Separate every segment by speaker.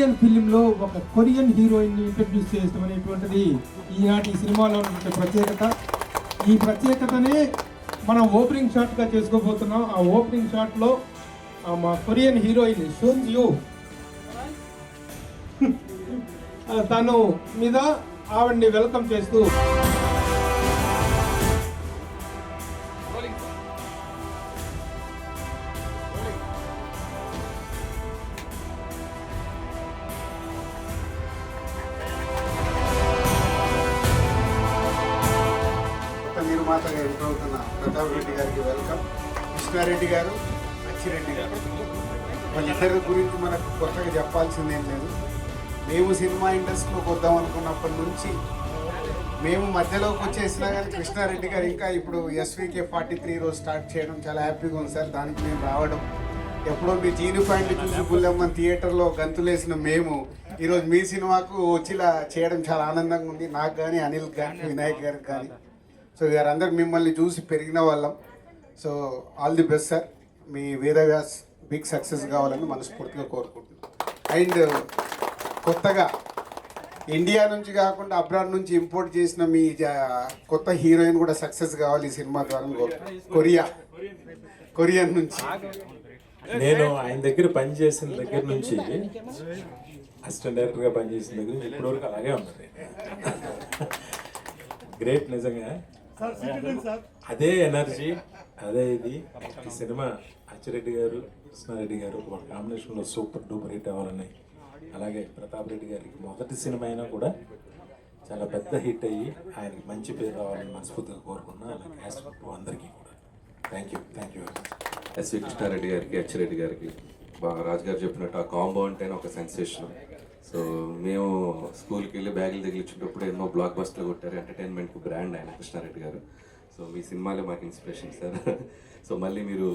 Speaker 1: Korean ఫిలింలో ఒక Korean హీరోయిన్ని ఇంట్రడ్యూస్ చేయడం అనేటువంటిది ఈనాటి సినిమాలో ఉన్నటువంటి ప్రత్యేకత. ఈ ప్రత్యేకతనే మనం ఓపెనింగ్ షాట్గా చేసుకోబోతున్నాం. ఆ ఓపెనింగ్ షాట్లో మా కొరియన్ హీరోయిన్ షున్ యూ తను మీద ఆవిడ్ని వెల్కమ్ చేస్తూ
Speaker 2: నిర్మాతగా ఎంపికవుతున్న ప్రతాప్ రెడ్డి గారికి వెల్కమ్. కృష్ణారెడ్డి గారు, అచ్చిరెడ్డి గారు, వాళ్ళిద్దరి గురించి మనకు కొత్తగా చెప్పాల్సిందేం లేదు. మేము సినిమా ఇండస్ట్రీలోకి వద్దాం అనుకున్నప్పటి నుంచి మేము మధ్యలోకి వచ్చేసినా కానీ కృష్ణారెడ్డి గారు ఇంకా ఇప్పుడు SVK 43 రోజు స్టార్ట్ చేయడం చాలా హ్యాపీగా ఉంది సార్. దానికి మేము రావడం ఎప్పుడో మీ జీని పాయింట్లు చూసి గుల్లెమ్మని థియేటర్లో గంతులేసిన మేము ఈరోజు మీ సినిమాకు వచ్చేలా చేయడం చాలా ఆనందంగా ఉంది. నాకు కానీ, అనిల్ కానీ, వినాయక్ గారికి కానీ. సో వీరందరూ మిమ్మల్ని చూసి పెరిగిన వాళ్ళం. So all the best sir. మీ వేదవ్యాస్ బిగ్ సక్సెస్ కావాలని మనస్ఫూర్తిగా కోరుకుంటున్నాం. అండ్ కొత్తగా ఇండియా నుంచి కాకుండా అబ్రాడ్ నుంచి ఇంపోర్ట్ చేసిన మీ కొత్త హీరోయిన్ కూడా సక్సెస్ కావాలి ఈ సినిమా ద్వారా. కొరియన్ నుంచి
Speaker 3: నేను ఆయన దగ్గర పనిచేసిన దగ్గర నుంచి అసిస్టెంట్ డైరెక్టర్గా పనిచేసిన దగ్గర నుంచి ఇప్పటివరకు అలాగే ఉన్నది. గ్రేట్ నిజంగా. అదే ఎనర్జీ, అదే ఇది. ఈ సినిమా అచ్చిరెడ్డి గారు, కృష్ణారెడ్డి గారు ఒక కాంబినేషన్లో సూపర్ డూపర్ హిట్ అవ్వాలని, అలాగే ప్రతాప్ రెడ్డి గారికి మొదటి సినిమా అయినా కూడా చాలా పెద్ద హిట్ అయ్యి ఆయనకి మంచి పేరు రావాలని మనస్ఫూర్తిగా కోరుకున్నా. అలాగే క్యాస్ట్ అందరికీ కూడా thank you very much.
Speaker 4: SV Krishna Reddy గారికి, అచ్చిరెడ్డి గారికి బాగా రాజుగారు చెప్పినట్టు ఆ కాంబో అంటేనే ఒక సెన్సేషన్. సో మేము స్కూల్కి వెళ్ళి బ్యాగులు తగిలించేటప్పుడు ఎన్నో బ్లాక్ బస్టర్లు కొట్టారు. ఎంటర్టైన్మెంట్కి బ్రాండ్ ఆయన కృష్ణారెడ్డి గారు. సో మీ సినిమాలే మాకు ఇన్స్పిరేషన్ సార్. సో మళ్ళీ మీరు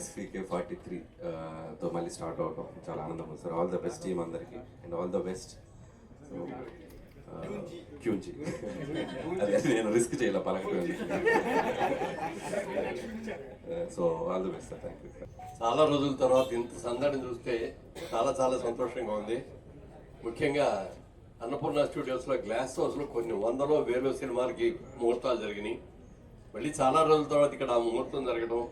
Speaker 4: SVK 43తో మళ్ళీ స్టార్ట్ అవడం చాలా ఆనందం ఉంది sir. All the best team అందరికీ and all the best. So క్యూంచి అదే నేను రిస్క్ చేయాల పలకటం. So all the best sir. Thank you sir.
Speaker 5: చాలా రోజుల తర్వాత ఇంత సందడిని చూస్తే చాలా చాలా సంతోషంగా ఉంది. ముఖ్యంగా అన్నపూర్ణ స్టూడియోస్లో గ్లాస్ హౌస్లో కొన్ని వందలో వేలో సినిమాలకి ముహూర్తాలు జరిగినాయి. మళ్ళీ చాలా రోజుల తర్వాత ఇక్కడ ఆ ముహూర్తం జరగడం,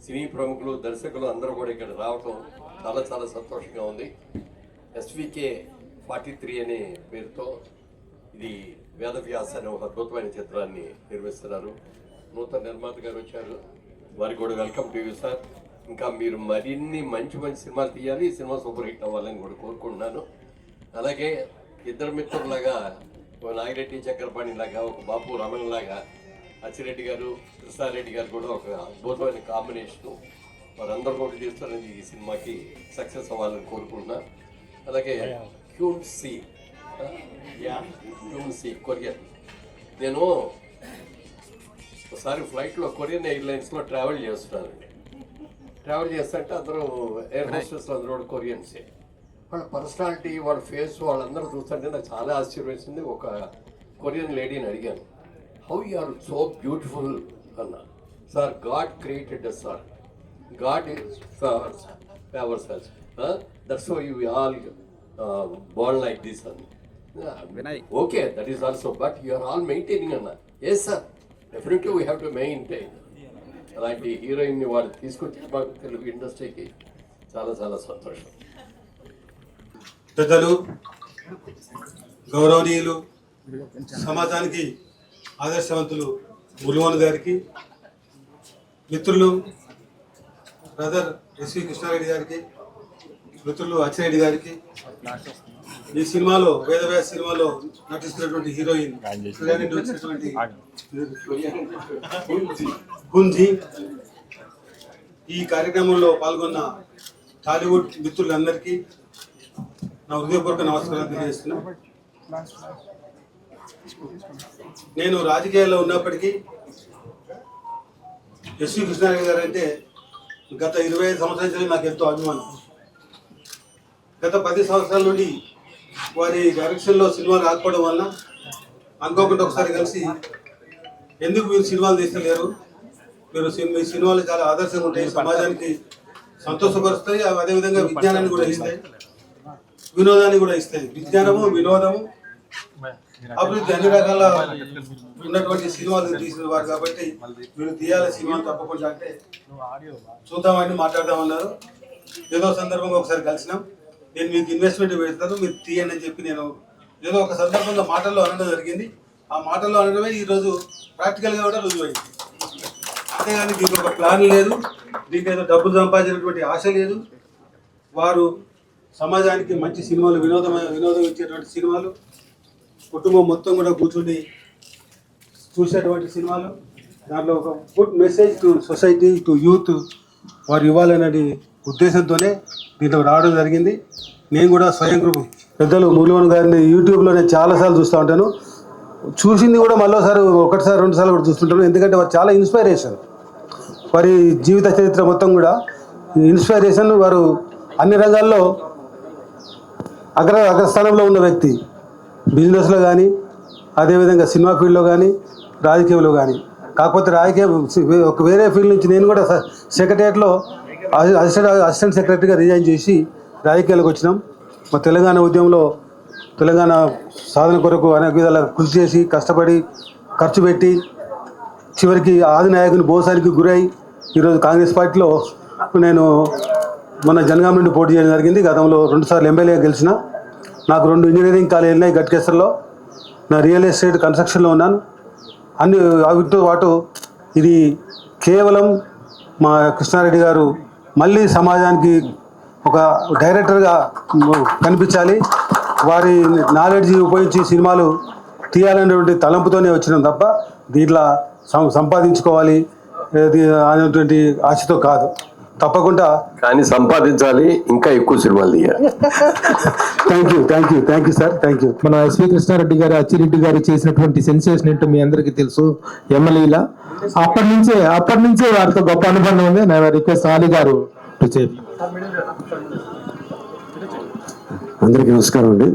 Speaker 5: సినీ ప్రముఖులు, దర్శకులు అందరూ కూడా ఇక్కడ రావటం చాలా చాలా సంతోషంగా ఉంది. SVK 43 అనే పేరుతో ఇది వేదవ్యాస్ అనే ఒక అద్భుతమైన చిత్రాన్ని నిర్మిస్తున్నారు. నూతన నిర్మాత గారు వచ్చారు, వారికి కూడా వెల్కమ్ టు యూ సార్. ఇంకా మీరు మరిన్ని మంచి మంచి సినిమాలు తీయాలి, ఈ సినిమా సూపర్ హిట్ అవ్వాలని కూడా కోరుకుంటున్నాను. అలాగే ఇద్దరు మిత్రులాగా ఒక నాగిరెడ్డి చక్రపాణి లాగా, ఒక బాపు రమణ లాగా అచ్చిరెడ్డి గారు, కృష్ణారెడ్డి గారు కూడా ఒక అద్భుతమైన కాంబినేషను. వారందరూ కూడా చేస్తారని ఈ సినిమాకి సక్సెస్ అవ్వాలని కోరుకుంటున్నా. అలాగే క్యూన్సీ కొరియన్. నేను ఒకసారి ఫ్లైట్లో కొరియన్ ఎయిర్లైన్స్లో ట్రావెల్ చేస్తున్నానండి. ట్రావెల్ చేస్తుంటే అందరూ ఎయిర్ హోస్టెస్లు అందరూ కూడా కొరియన్సే. వాళ్ళ పర్సనాలిటీ, వాళ్ళ ఫేస్, వాళ్ళందరూ చూస్తుంటే నాకు చాలా ఆశ్చర్యం. ఒక కొరియన్ లేడీని అడిగాను, how you are so beautiful అన్నా. Sir, God created us sir, God favours us, that's why you all born like this అన్న. Okay, that is also, but you are all maintaining అన్న. Yes sir, definitely we have to maintain. అలాంటి హీరోయిన్ని వాళ్ళు తీసుకొచ్చి మాకు తెలుగు ఇండస్ట్రీకి చాలా చాలా సంతోషం.
Speaker 6: పెద్దలు, గౌరవనీయులు, సమాజానికి ఆదర్శవంతులు ములువన్ గారికి, మిత్రులు బ్రదర్ SV కృష్ణారెడ్డి గారికి, మిత్రులు అచ్చిరెడ్డి గారికి, ఈ సినిమాలో వేదవ్యాస్ సినిమాలో నటిస్తున్నటువంటి హీరోయిన్ వచ్చినటువంటి గుంజీ, ఈ కార్యక్రమంలో పాల్గొన్న టాలీవుడ్ మిత్రులందరికీ నా హృదయపూర్వక నమస్కారాలు తెలియజేస్తున్నా. నేను రాజకీయాల్లో ఉన్నప్పటికీ SV కృష్ణారెడ్డి గారు అంటే గత 25 సంవత్సరాల నుంచి నాకు ఎంతో అభిమానం. గత 10 సంవత్సరాల నుండి వారి డైరెక్షన్లో సినిమాలు రాకపోవడం వల్ల అనుకోకుండా ఒకసారి కలిసి, ఎందుకు మీరు సినిమాలు తీస్తలేరు, మీరు మీ సినిమాలు చాలా ఆదర్శంగా ఉంటాయి, సమాజానికి సంతోషపరుస్తాయి, అదేవిధంగా విజ్ఞానాన్ని కూడా ఇస్తాయి, వినోదాన్ని కూడా ఇస్తాయి. విజ్ఞానము, వినోదము, అభివృద్ధి అన్ని రకాల ఉన్నటువంటి సినిమాలు తీసిన వారు కాబట్టి మీరు తీయాలి సినిమాలు తప్పకుండా అంటే చూద్దామని మాట్లాడదామన్నారు. ఏదో సందర్భంగా ఒకసారి కలిసినాం. నేను మీకు ఇన్వెస్ట్మెంట్ పెడతాను, మీరు తీయండి అని చెప్పి నేను ఏదో ఒక సందర్భంగా మాటల్లో అనడం జరిగింది. ఆ మాటల్లో అనడమే ఈరోజు ప్రాక్టికల్గా కూడా రుజువైంది. అంతేగాని దీనికి ఒక ప్లాన్ లేదు, దీనికి ఏదో డబ్బులు సంపాదించినటువంటి ఆశ లేదు. వారు సమాజానికి మంచి సినిమాలు, వినోదం ఇచ్చేటువంటి సినిమాలు, కుటుంబం మొత్తం కూడా కూర్చుని చూసేటువంటి సినిమాలు, దాంట్లో ఒక good message to society, to youth వారు ఇవ్వాలనే ఉద్దేశంతోనే దీంట్లో రావడం జరిగింది. నేను కూడా స్వయం కృప పెద్దలు మురళీమోహన్ గారిని యూట్యూబ్లో నేను చాలాసార్లు చూస్తూ ఉంటాను. చూసింది కూడా మళ్ళీసారి ఒకటిసారి రెండుసార్లు కూడా చూస్తుంటాను. ఎందుకంటే వారు చాలా ఇన్స్పైరేషన్. వారి జీవిత చరిత్ర మొత్తం కూడా ఇన్స్పైరేషన్. వారు అన్ని రంగాల్లో అగ్రస్థానంలో ఉన్న వ్యక్తి. బిజినెస్లో కానీ, అదేవిధంగా సినిమా ఫీల్డ్లో కానీ, రాజకీయంలో కానీ. కాకపోతే ఒక వేరే ఫీల్డ్ నుంచి నేను కూడా సెక్రటరియట్లో అసిస్టెంట్ సెక్రటరీగా రిజైన్ చేసి రాజకీయాలకు వచ్చినాం. మా తెలంగాణ ఉద్యమంలో తెలంగాణ సాధన కొరకు అనేక విధాల కృషి చేసి, కష్టపడి, ఖర్చు పెట్టి, చివరికి ఆది నాయకుని మోసానికి గురై ఈరోజు కాంగ్రెస్ పార్టీలో నేను మన జనగాం నుండి పోటీ చేయడం జరిగింది. గతంలో 2 సార్లు ఎమ్మెల్యేగా గెలిచిన. నాకు 2 ఇంజనీరింగ్ కాలేజీలు ఉన్నాయి గట్కేసర్లో. నా రియల్ ఎస్టేట్ కన్స్ట్రక్షన్లో ఉన్నాను. అన్ని వాటితో పాటు ఇది కేవలం మా కృష్ణారెడ్డి గారు మళ్ళీ సమాజానికి ఒక డైరెక్టర్గా కనిపించాలి, వారి నాలెడ్జ్ ఉపయోగించి సినిమాలు తీయాలనేటువంటి తలంపుతోనే వచ్చినాం తప్ప దీంట్లో సంపాదించుకోవాలి అనేటువంటి ఆశతో కాదు. తప్పకుండా
Speaker 5: కానీ సంపాదించాలి, ఇంకా ఎక్కువ సినిమాలు తీయాలి.
Speaker 6: Thank you sir, thank you.
Speaker 1: మన ఎస్వి కృష్ణారెడ్డి గారు, అచ్చిరెడ్డి గారు చేసినటువంటి సెన్సేషన్ ఏంటో మీ అందరికీ తెలుసు. ఎమ్మెల్యేలా అప్పటి నుంచే వారితో గొప్ప అనుబంధం ఉంది. నా రిక్వెస్ట్ ఆలీ గారు టు సే.
Speaker 7: అందరికీ నమస్కారం అండి.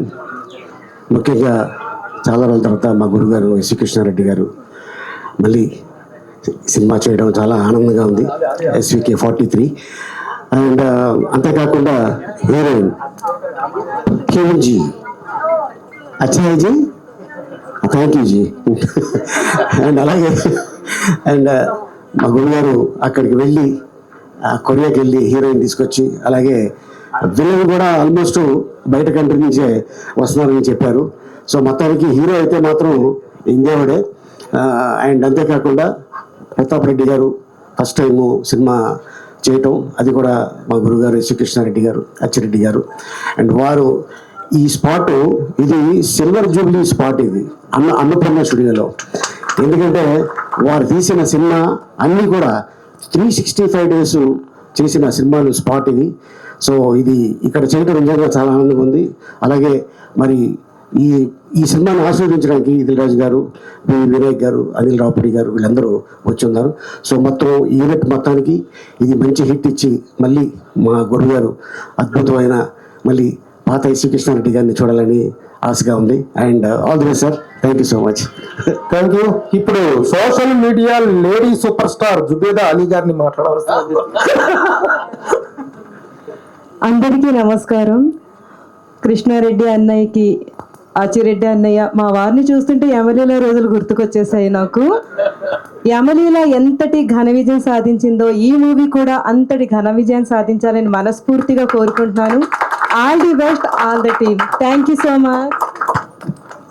Speaker 7: ముఖ్యంగా చాలా రోజుల తర్వాత మా గురుగారు ఎస్వి కృష్ణారెడ్డి గారు మళ్ళీ సినిమా చేయడం చాలా ఆనందంగా ఉంది. SVK 43 అండ్ అంతేకాకుండా హీరోయిన్ కేవన్జీ అచ్చాయజీ, థ్యాంక్ యూ జీ. అండ్ అలాగే మా గురుగారు అక్కడికి వెళ్ళి కొరియాకి వెళ్ళి హీరోయిన్ తీసుకొచ్చి, అలాగే విలన్ కూడా ఆల్మోస్ట్ బయట కంట్రీ నుంచే వస్తున్నారని చెప్పారు. సో మొత్తానికి హీరో అయితే మాత్రం ఇండియావాడే. అండ్ అంతేకాకుండా ప్రతాప్ రెడ్డి గారు ఫస్ట్ టైము సినిమా చేయటం, అది కూడా మా గురుగారు ఎస్వి కృష్ణారెడ్డి గారు, అచ్చిరెడ్డి గారు. అండ్ వారు ఈ స్పాట్, ఇది సిల్వర్ జూబ్లీ స్పాట్, ఇది అన్నపూర్ణ స్టూడియోలో. ఎందుకంటే వారు తీసిన సినిమా అన్నీ కూడా 365 days చేసిన సినిమాలు స్పాట్ ఇది. సో ఇది ఇక్కడ చేయడం నిజంగా చాలా ఆనందంగా ఉంది. అలాగే మరి ఈ సినిమాని ఆస్వాదించడానికి ఇదిల్ రాజు గారు, వినాయక్ గారు, అనిల్ రావుపూడి గారు వీళ్ళందరూ వచ్చి ఉన్నారు. సో మొత్తం యూనిట్ మొత్తానికి ఇది మంచి హిట్ ఇచ్చి మళ్ళీ మా గురువు గారు అద్భుతమైన మళ్ళీ పాత ఎస్వి కృష్ణారెడ్డి గారిని చూడాలని ఆశగా ఉంది. And all the best sir, thank you so much.
Speaker 1: Thank you. ఇప్పుడు social media lady super star Zubeda Ali గారిని మాట్లాడవలసింది.
Speaker 8: అందరికీ నమస్కారం. కృష్ణారెడ్డి అన్నయ్యకి, ఆచిరెడ్డి అన్నయ్య, మా వారిని చూస్తుంటే యమలీల రోజులు గుర్తుకొచ్చేసాయి నాకు. యమలీల ఎంతటి ఘన విజయం సాధించిందో ఈ మూవీ కూడా అంతటి ఘన విజయం సాధించాలని మనస్ఫూర్తిగా కోరుకుంటున్నాను. All the best, all the team. Thank you so much.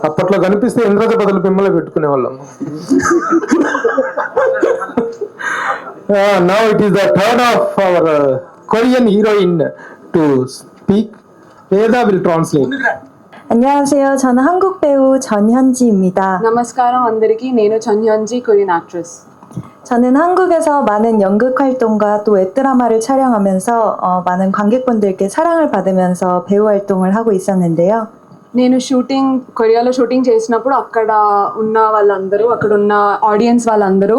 Speaker 1: అప్పట్లో కనిపిస్తే ఇంద్రజ బదులు మిమ్మల్ని పెట్టుకునే వాళ్ళం. Now it is the turn of our Korean heroine to speak. Veda will translate.
Speaker 9: 안녕하세요. 저는 한국 배우 전현지입니다.
Speaker 10: నమస్కారం అందరికీ. నేను 전현지, కొరియన్ యాక్ట్రెస్.
Speaker 9: 저는 한국에서 많은 연극 활동과 또 웹드라마를 촬영하면서 많은 관객분들께 사랑을 받으면서 배우 활동을 하고 있었는데요.
Speaker 10: నేను కొరియాలో షూటింగ్ చేసినప్పుడు అక్కడ ఉన్న వాళ్ళందరూ, అక్కడ ఉన్న ఆడియన్స్ వాళ్ళందరూ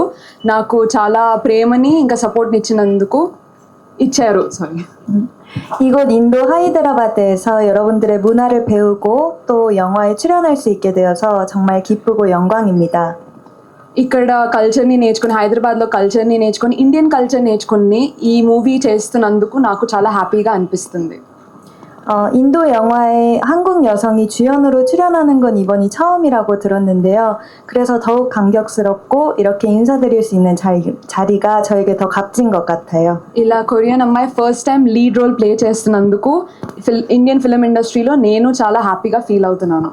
Speaker 10: నాకు చాలా ప్రేమని ఇంకా సపోర్ట్ని ఇచ్చారు.
Speaker 9: 이곳 인도 하이드라바드에서 여러분들의 문화를 배우고 또 영화에 출연할 수 있게 되어서 정말 기쁘고 영광입니다.
Speaker 10: ఇక్కడ కల్చర్ని నేర్చుకుని, హైదరాబాద్లో కల్చర్ని నేర్చుకుని, ఇండియన్ కల్చర్ నేర్చుకుని ఈ మూవీ చేస్తున్నందుకు నాకు చాలా హ్యాపీగా అనిపిస్తుంది.
Speaker 9: 인도 영화에 한국 여성이 주연으로 출연하는 건 이번이 처음이라고 들었는데요. 그래서 더욱 감격스럽고 이렇게 인사드릴 수 있는 자리가 저에게 더 값진 것 같아요.
Speaker 10: ఇలా కొరియన్ అమ్మాయి first time lead role play చేస్తున్నందుకు ఇండియన్ ఫిల్మ్ ఇండస్ట్రీలో నేను చాలా హ్యాపీగా ఫీల్ అవుతున్నాను.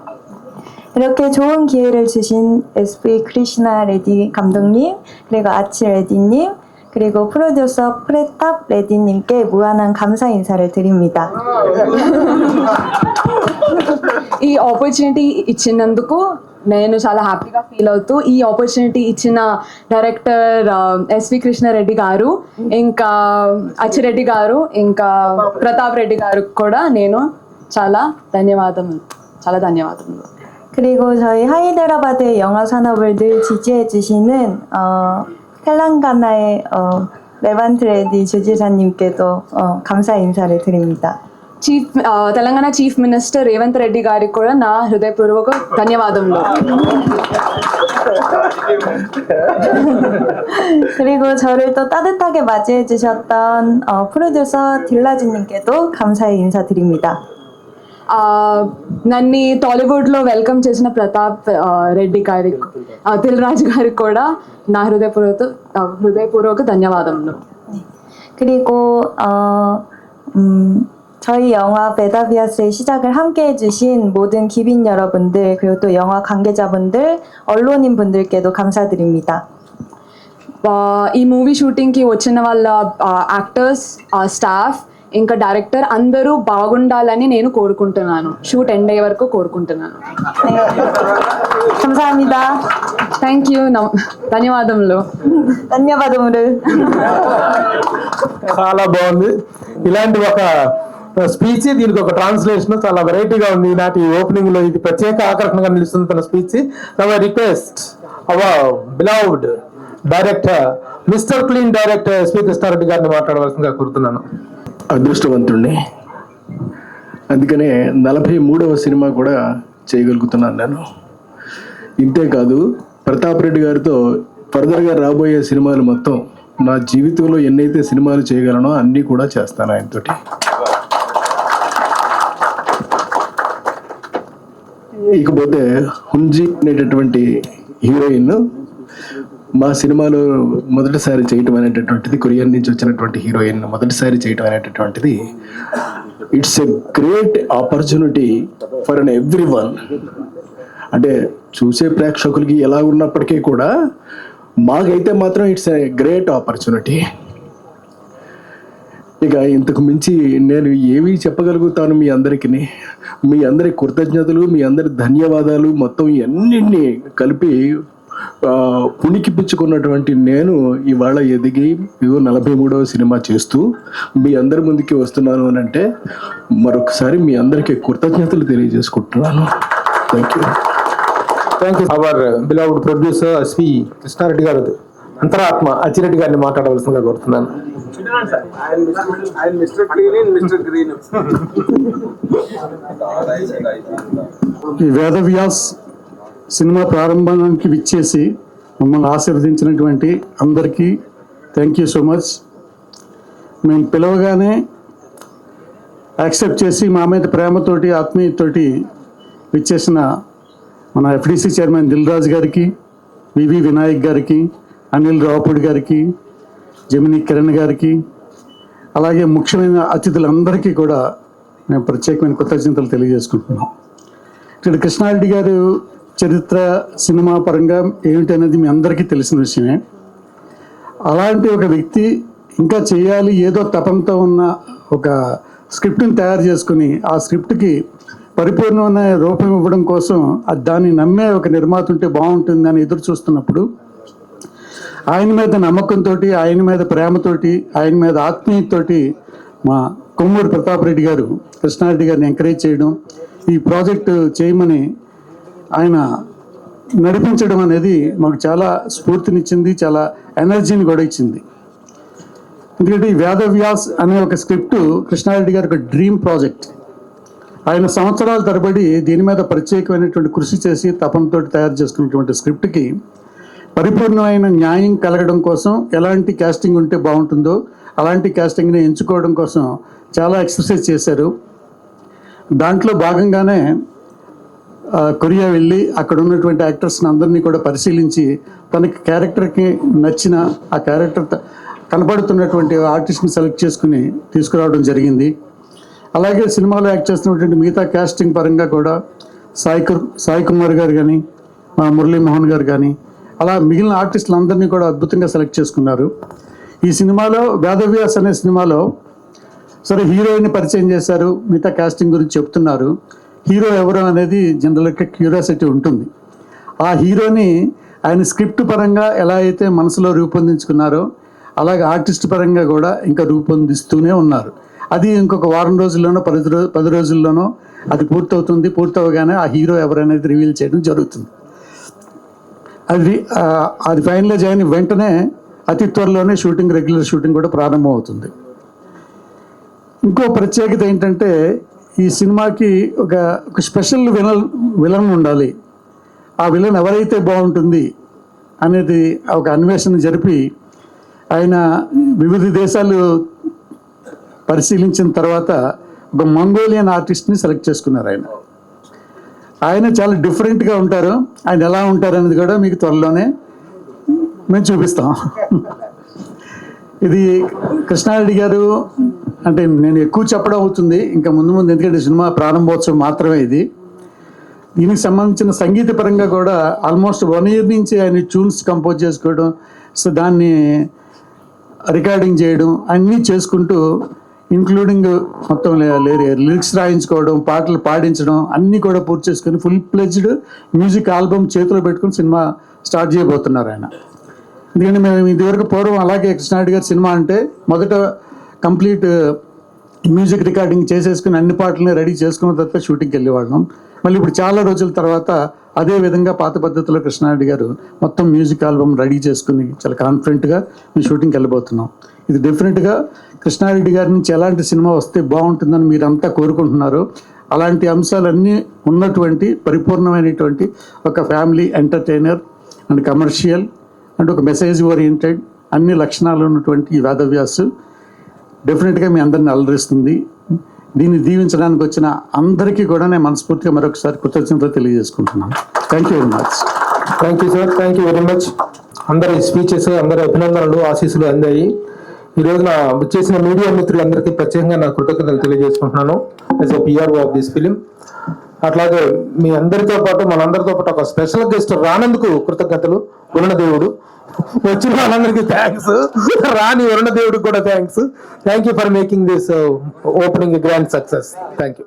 Speaker 9: 이렇게 좋은 기회를 주신 SP 크리시나 레디 감독님, 그리고 아치 레디님, 그리고 프로듀서 프레탑 레디님께 무한한 감사 인사를 드립니다.
Speaker 10: ఈ ఆపర్చునిటీ ఇచ్చినందుకు నేను చాలా హ్యాపీగా ఫీల్ అవుతూ ఈ ఆపర్చునిటీ ఇచ్చిన డైరెక్టర్ ఎస్వి కృష్ణారెడ్డి గారు, ఇంకా అచ్చిరెడ్డి గారు, ఇంకా ప్రతాప్ రెడ్డి గారు కూడా నేను చాలా ధన్యవాదములు.
Speaker 9: 그리고 저희 하이데라바드 영화 산업을 늘 지지해 주시는 텔랑가나의 레반트 레디 주지사님께도 감사 인사를 드립니다.
Speaker 10: తెలంగాణ చీఫ్ మినిస్టర్ రేవంత్ రెడ్డి గారికి కూడా నా హృదయపూర్వక ధన్యవాదములు.
Speaker 9: 그리고 저를 또 따뜻하게 맞이해 주셨던 프로듀서 딜라즈님께도 감사의 인사드립니다.
Speaker 10: నన్ను టాలీవుడ్లో వెల్కమ్ చేసిన ప్రతాప్ రెడ్డి గారికి, దిల్ రాజు గారికి కూడా నా హృదయపూర్వక ధన్యవాదములు.
Speaker 9: 그리고 저희 영화 베다비아스의 시작을 함께 해주신 모든 기빈 여러분들, 그리고 또 영화 관계자분들, 언론인 분들께도 감사드립니다.
Speaker 10: ఈ మూవీ షూటింగ్కి వచ్చిన వాళ్ళ యాక్టర్స్, స్టాఫ్, ఇంకా డైరెక్టర్ అందరూ బాగుండాలని నేను కోరుకుంటున్నాను. షూట్ ఎండ్ అయ్యే వరకు కోరుకుంటున్నాను.
Speaker 9: 감사합니다.
Speaker 10: Thank you. ధన్యవాదములు.
Speaker 1: చాలా బాగుంది. ఇలాంటి ఒక స్పీచ్, దీనికి ఒక ట్రాన్స్లేషన్ చాలా వెరైటీగా ఉంది. ఈనాటి ఓపెనింగ్ లో ఇది ప్రత్యేక ఆకర్షణగా నిలుస్తుంది తన speech. Request our beloved director, mister clean director SP Krishna Reddy గారిని మాట్లాడవలసిందిగా కోరుతున్నాను.
Speaker 11: అదృష్టవంతుణ్ణి, అందుకనే 43వ సినిమా కూడా చేయగలుగుతున్నాను నేను. ఇంతేకాదు ప్రతాప్ రెడ్డి గారితో ఫర్దర్గా రాబోయే సినిమాలు మొత్తం నా జీవితంలో ఎన్నైతే సినిమాలు చేయగలనో అన్నీ కూడా చేస్తాను ఆయనతోటి. ఇకపోతే హుంజీ అనేటటువంటి హీరోయిన్ మా సినిమాలో మొదటిసారి చేయటం అనేటటువంటిది, కొరియన్ నుంచి వచ్చినటువంటి హీరోయిన్ మొదటిసారి చేయటం అనేటటువంటిది it's a great opportunity for an every one. అంటే చూసే ప్రేక్షకులకి ఎలా ఉన్నప్పటికీ కూడా మాకైతే మాత్రం ఇట్స్ ఎ గ్రేట్ ఆపర్చునిటీ. ఇక ఇంతకు మించి నేను ఏమి చెప్పగలుగుతాను మీ అందరికీ. మీ అందరి కృతజ్ఞతలు, మీ అందరి ధన్యవాదాలు మొత్తం అన్నింటినీ కలిపి పుణికిపుచ్చుకున్నటువంటి నేను ఇవాళ ఎదిగి 43వ సినిమా చేస్తూ మీ అందరి ముందుకి వస్తున్నాను అని అంటే మరొకసారి మీ అందరికీ కృతజ్ఞతలు తెలియజేసుకుంటున్నాను.
Speaker 1: Thank you. Our beloved producer SP Krishna Reddy garu అంతరాత్మ అచ్చిరెడ్డి గారిని మాట్లాడవలసిందిగా కోరుతున్నాను.
Speaker 11: ఈ వేదవ్యాస్ సినిమా ప్రారంభానికి విచ్చేసి మమ్మల్ని ఆశీర్వదించినటువంటి అందరికీ థ్యాంక్ యూ సో మచ్. మేము పిలవగానే యాక్సెప్ట్ చేసి మా మీద ప్రేమతోటి, ఆత్మీయతోటి విచ్చేసిన మన ఎఫ్డిసి చైర్మన్ దిల్ రాజు గారికి, వివి వినాయక్ గారికి, అనిల్ రావుపూడి గారికి, జమిని కిరణ్ గారికి, అలాగే ముఖ్యమైన అతిథులందరికీ కూడా మేము ప్రత్యేకమైన కృతజ్ఞతలు తెలియజేసుకుంటున్నాం. ఇక్కడ కృష్ణారెడ్డి గారు చరిత్ర సినిమా పరంగా ఏమిటనేది మీ అందరికీ తెలిసిన విషయమే. అలాంటి ఒక వ్యక్తి ఇంకా చేయాలి ఏదో తపంతో ఉన్న ఒక స్క్రిప్ట్ని తయారు చేసుకుని ఆ స్క్రిప్ట్కి పరిపూర్ణమైన రూపం ఇవ్వడం కోసం దాన్ని నమ్మే ఒక నిర్మాత ఉంటే బాగుంటుందని ఎదురు చూస్తున్నప్పుడు ఆయన మీద నమ్మకంతో, ఆయన మీద ప్రేమతోటి, ఆయన మీద ఆత్మీయతతోటి మా కొమ్మూరు ప్రతాప్ రెడ్డి గారు కృష్ణారెడ్డి గారిని ఎంకరేజ్ చేయడం, ఈ ప్రాజెక్టు చేయమని ఆయన నడిపించడం అనేది మాకు చాలా స్ఫూర్తినిచ్చింది, చాలా ఎనర్జీని కూడా ఇచ్చింది. ఎందుకంటే ఈ వేదవ్యాస్ అనే ఒక స్క్రిప్ట్ కృష్ణారెడ్డి గారి ఒక డ్రీమ్ ప్రాజెక్ట్. ఆయన సంవత్సరాల తరబడి దీని మీద ప్రత్యేకమైనటువంటి కృషి చేసి తపనతో తయారు చేసుకున్నటువంటి స్క్రిప్ట్కి పరిపూర్ణమైన న్యాయం కలగడం కోసం ఎలాంటి కాస్టింగ్ ఉంటే బాగుంటుందో అలాంటి కాస్టింగ్ని ఎంచుకోవడం కోసం చాలా ఎక్సర్సైజ్ చేశారు. దాంట్లో భాగంగానే కొరియా వెళ్ళి అక్కడ ఉన్నటువంటి యాక్టర్స్ని అందరినీ కూడా పరిశీలించి తనకి క్యారెక్టర్కి నచ్చిన ఆ క్యారెక్టర్ కనపడుతున్నటువంటి ఆర్టిస్ట్ని సెలెక్ట్ చేసుకుని తీసుకురావడం జరిగింది. అలాగే సినిమాలో యాక్ట్ చేస్తున్నటువంటి మిగతా కాస్టింగ్ పరంగా కూడా సాయి కుమార్ గారు కానీ మురళీమోహన్ గారు కానీ అలా మిగిలిన ఆర్టిస్టులందరినీ కూడా అద్భుతంగా సెలెక్ట్ చేసుకున్నారు. ఈ సినిమాలో వేదవ్యాస్ అనే సినిమాలో సరే హీరోయిన్ పరిచయం చేశారు, మిగతా కాస్టింగ్ గురించి చెప్తున్నారు. హీరో ఎవరు అనేది జనరల్గా క్యూరియాసిటీ ఉంటుంది. ఆ హీరోని ఆయన స్క్రిప్ట్ పరంగా ఎలా అయితే మనసులో రూపొందించుకున్నారో అలాగే ఆర్టిస్ట్ పరంగా కూడా ఇంకా రూపొందిస్తూనే ఉన్నారు. అది ఇంకొక వారం రోజుల్లోనో 10 రోజుల్లోనో అది పూర్తవుతుంది. పూర్తవగానే ఆ హీరో ఎవరనేది రివీల్ చేయడం జరుగుతుంది. అది ఫైనలైజ్ అయిన వెంటనే అతి త్వరలోనే రెగ్యులర్ షూటింగ్ కూడా ప్రారంభం అవుతుంది. ఇంకో ప్రత్యేకత ఏంటంటే ఈ సినిమాకి ఒక స్పెషల్ విలన్ ఉండాలి. ఆ విలన్ ఎవరైతే బాగుంటుంది అనేది ఒక అన్వేషణ జరిపి ఆయన వివిధ దేశాలు పరిశీలించిన తర్వాత ఒక మంగోలియన్ ఆర్టిస్ట్ని సెలెక్ట్ చేసుకున్నారు. ఆయన చాలా డిఫరెంట్గా ఉంటారు. ఆయన ఎలా ఉంటారు అనేది కూడా మీకు త్వరలోనే మేము చూపిస్తాం. ఇది కృష్ణారెడ్డి గారు అంటే నేను ఎక్కువ చెప్పడం అవుతుంది ఇంకా ముందు ఎందుకంటే సినిమా ప్రారంభోత్సవం మాత్రమే ఇది. దీనికి సంబంధించిన సంగీత పరంగా కూడా ఆల్మోస్ట్ 1 year నుంచి ఆయన ట్యూన్స్ కంపోజ్ చేసుకోవడం, సో దాన్ని రికార్డింగ్ చేయడం అన్నీ చేసుకుంటూ ఇంక్లూడింగ్ మొత్తం లిరిక్స్ రాయించుకోవడం, పాటలు పాడించడం అన్నీ కూడా పూర్తి చేసుకొని ఫుల్ ప్లెజ్డ్ మ్యూజిక్ ఆల్బమ్ చేతిలో పెట్టుకుని సినిమా స్టార్ట్ చేయబోతున్నారు ఆయన. ఎందుకంటే మేము ఇదివరకు పూర్వం అలాగే కృష్ణారెడ్డి గారి సినిమా అంటే మొదట కంప్లీట్ మ్యూజిక్ రికార్డింగ్ చేసేసుకుని అన్ని పాటలని రెడీ చేసుకున్న తర్వాత షూటింగ్కి వెళ్ళేవాళ్ళం. మళ్ళీ ఇప్పుడు చాలా రోజుల తర్వాత అదే విధంగా పాత పద్ధతిలో కృష్ణారెడ్డి గారు మొత్తం మ్యూజిక్ ఆల్బమ్ రెడీ చేసుకుని చాలా కాన్ఫిడెంట్గా మేము షూటింగ్కి వెళ్ళబోతున్నాం. ఇది డెఫినెట్గా కృష్ణారెడ్డి గారి నుంచి ఎలాంటి సినిమా వస్తే బాగుంటుందని మీరంతా కోరుకుంటున్నారు. అలాంటి అంశాలన్నీ ఉన్నటువంటి పరిపూర్ణమైనటువంటి ఒక family entertainer and commercial and ఒక మెసేజ్ ఓరియంటెడ్ అన్ని లక్షణాలు ఉన్నటువంటి ఈ వేదవ్యాస్ డెఫినెట్గా మీ అందరిని అలరిస్తుంది. దీన్ని దీవించడానికి వచ్చిన అందరికీ కూడా నేను మనస్ఫూర్తిగా మరొకసారి కృతజ్ఞతలు తెలియజేసుకుంటున్నాను. Thank you very much.
Speaker 1: Thank you sir, thank you very much. అందరి స్పీచెస్, అందరి అభినందనలు, ఆశీస్సులు అందాయి. ఈ రోజున చేసిన మీడియా మిత్రులందరికీ ప్రత్యేకంగా నా కృతజ్ఞతలు తెలియజేసుకుంటున్నాను as a PRO of this film. అట్లాగే మీ అందరితో పాటు మనందరితో పాటు ఒక స్పెషల్ గెస్ట్ రానందుకు కృతజ్ఞతలు. వరుణదేవుడు వచ్చిన వాళ్ళందరికీ థ్యాంక్స్, రాని వరుణదేవుడికి కూడా thanks. Thank you for making this opening grand success. Thank you.